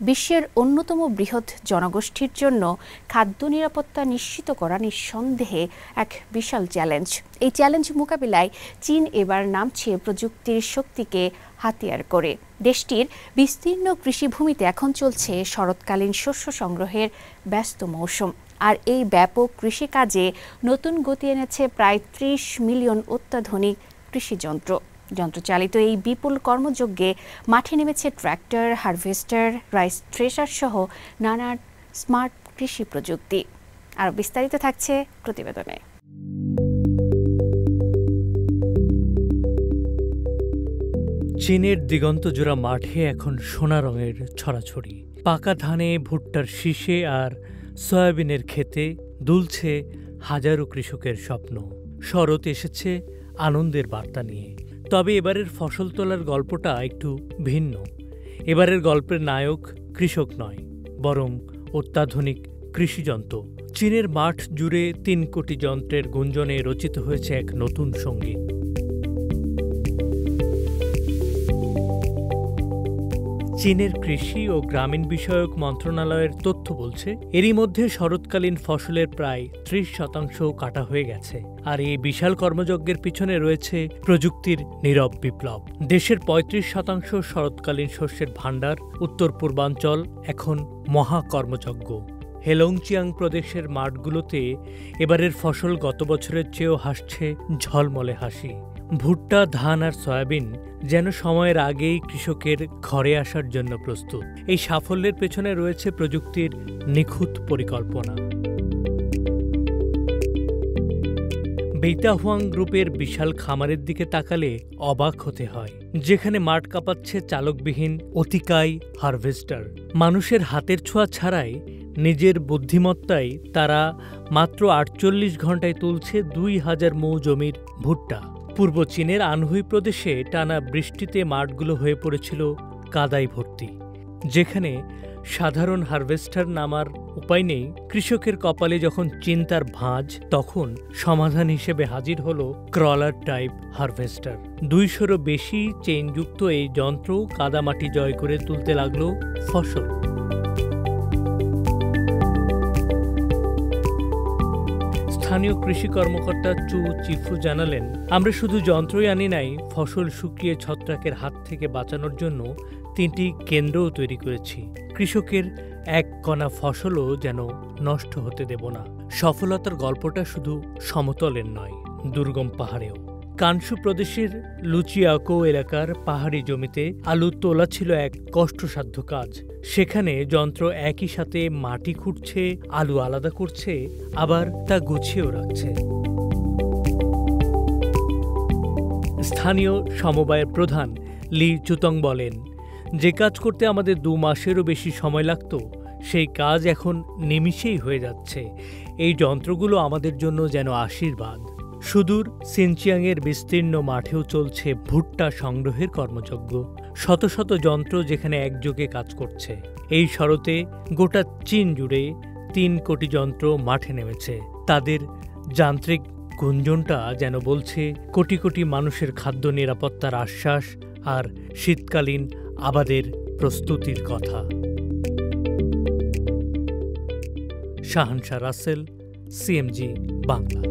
বিশ্বের অন্যতম বৃহৎ জনগোষ্ঠীর জন্য খাদ্য নিরাপত্তা নিশ্চিত করা নিঃসন্দেহে এক বিশাল চ্যালেঞ্জ। এই চ্যালেঞ্জ মোকাবিলায় চীন এবার নামছে প্রযুক্তির শক্তিকে হাতিয়ার করে। দেশটির বিস্তীর্ণ কৃষিভূমিতে এখন চলছে শরৎকালীন শস্য সংগ্রহের ব্যস্ত মৌসুম। আর এই ব্যাপক কৃষিকাজে নতুন গতি এনেছে প্রায় ৩০ মিলিয়ন অত্যাধুনিক কৃষিযন্ত্র। যন্ত্রচালিত এই বিপুল কর্মযজ্ঞে মাঠে নেমেছে ট্র্যাক্টর, হারভেস্টার, রাইস থ্রেশার সহ নানা স্মার্ট কৃষি প্রযুক্তি। আর বিস্তারিত থাকছে প্রতিবেদনে। চীনের দিগন্তজোড়া মাঠে এখন সোনা রঙের ছড়াছড়ি। পাকা ধানে, ভুট্টার শীষে আর সয়াবিনের ক্ষেতে দুলছে হাজারো কৃষকের স্বপ্ন। শরৎ এসেছে আনন্দের বার্তা নিয়ে। তবে এবারের ফসল তোলার গল্পটা একটু ভিন্ন। এবারের গল্পের নায়ক কৃষক নয়, বরং অত্যাধুনিক কৃষিযন্ত্র। চীনের মাঠ জুড়ে ৩ কোটি যন্ত্রের গুঞ্জনে রচিত হয়েছে এক নতুন সঙ্গীত। চীনের কৃষি ও গ্রামীণ বিষয়ক মন্ত্রণালয়ের তথ্য বলছে, এরই মধ্যে শরৎকালীন ফসলের প্রায় ৩০% কাটা হয়ে গেছে। আর এই বিশাল কর্মযজ্ঞের পিছনে রয়েছে প্রযুক্তির নীরব বিপ্লব। দেশের ৩৫% শরৎকালীন শস্যের ভাণ্ডার উত্তর পূর্বাঞ্চল এখন মহাকর্মযজ্ঞ। হেলংচিয়াং প্রদেশের মাঠগুলোতে এবারের ফসল গত বছরের চেয়েও হাসছে ঝলমলে হাসি। ভুট্টা, ধান আর সয়াবিন যেন সময়ের আগেই কৃষকের ঘরে আসার জন্য প্রস্তুত। এই সাফল্যের পেছনে রয়েছে প্রযুক্তির নিখুঁত পরিকল্পনা। বেইতাহুয়াং গ্রুপের বিশাল খামারের দিকে তাকালে অবাক হতে হয়, যেখানে মাঠ কাঁপাচ্ছে চালকবিহীন অতিকায় হারভেস্টার। মানুষের হাতের ছোঁয়া ছাড়াই নিজের বুদ্ধিমত্তায় তারা মাত্র ৪৮ ঘণ্টায় তুলছে ২,০০০ মৌ জমির ভুট্টা। পূর্ব চীনের আনহুই প্রদেশে টানা বৃষ্টিতে মাঠগুলো হয়ে পড়েছিল কাদায় ভর্তি। যেখানে সাধারণ হারভেস্টার নামার উপায় নেই, কৃষকের কপালে যখন চিন্তার ভাঁজ, তখন সমাধান হিসেবে হাজির হলো ক্রলার টাইপ হারভেস্টার। ২০০রও বেশি চেইনযুক্ত এই যন্ত্র কাদামাটি জয় করে তুলতে লাগলো ফসল। স্থানীয় কৃষি কর্মকর্তা চু চিফু জানালেন, আমরা শুধু যন্ত্রই আনি নাই, ফসল শুকিয়ে ছত্রাকের হাত থেকে বাঁচানোর জন্য ৩টি কেন্দ্রও তৈরি করেছি। কৃষকের এক কণা ফসলও যেন নষ্ট হতে দেব না। সফলতার গল্পটা শুধু সমতলের নয়, দুর্গম পাহাড়েও। কানসু প্রদেশের লুচিয়াকো এলাকার পাহাড়ি জমিতে আলু তোলা ছিল এক কষ্টসাধ্য কাজ। সেখানে যন্ত্র একই সাথে মাটি খুঁড়ছে, আলু আলাদা করছে, আবার তা গুছিয়েও রাখছে। স্থানীয় সমবায়ের প্রধান লি চুতং বলেন, যে কাজ করতে আমাদের ২ মাসেরও বেশি সময় লাগত, সেই কাজ এখন নিমিষেই হয়ে যাচ্ছে। এই যন্ত্রগুলো আমাদের জন্য যেন আশীর্বাদ। সুদূর সিনচিয়াংয়ের বিস্তীর্ণ মাঠেও চলছে ভুট্টা সংগ্রহের কর্মযজ্ঞ। শত শত যন্ত্র যেখানে একযোগে কাজ করছে। এই শরতে গোটা চীন জুড়ে ৩ কোটি যন্ত্র মাঠে নেমেছে। তাদের যান্ত্রিক গুঞ্জনটা যেন বলছে কোটি কোটি মানুষের খাদ্য নিরাপত্তার আশ্বাস আর শীতকালীন আবাদের প্রস্তুতির কথা। শাহানশা রাসেল, সিএমজি বাংলা।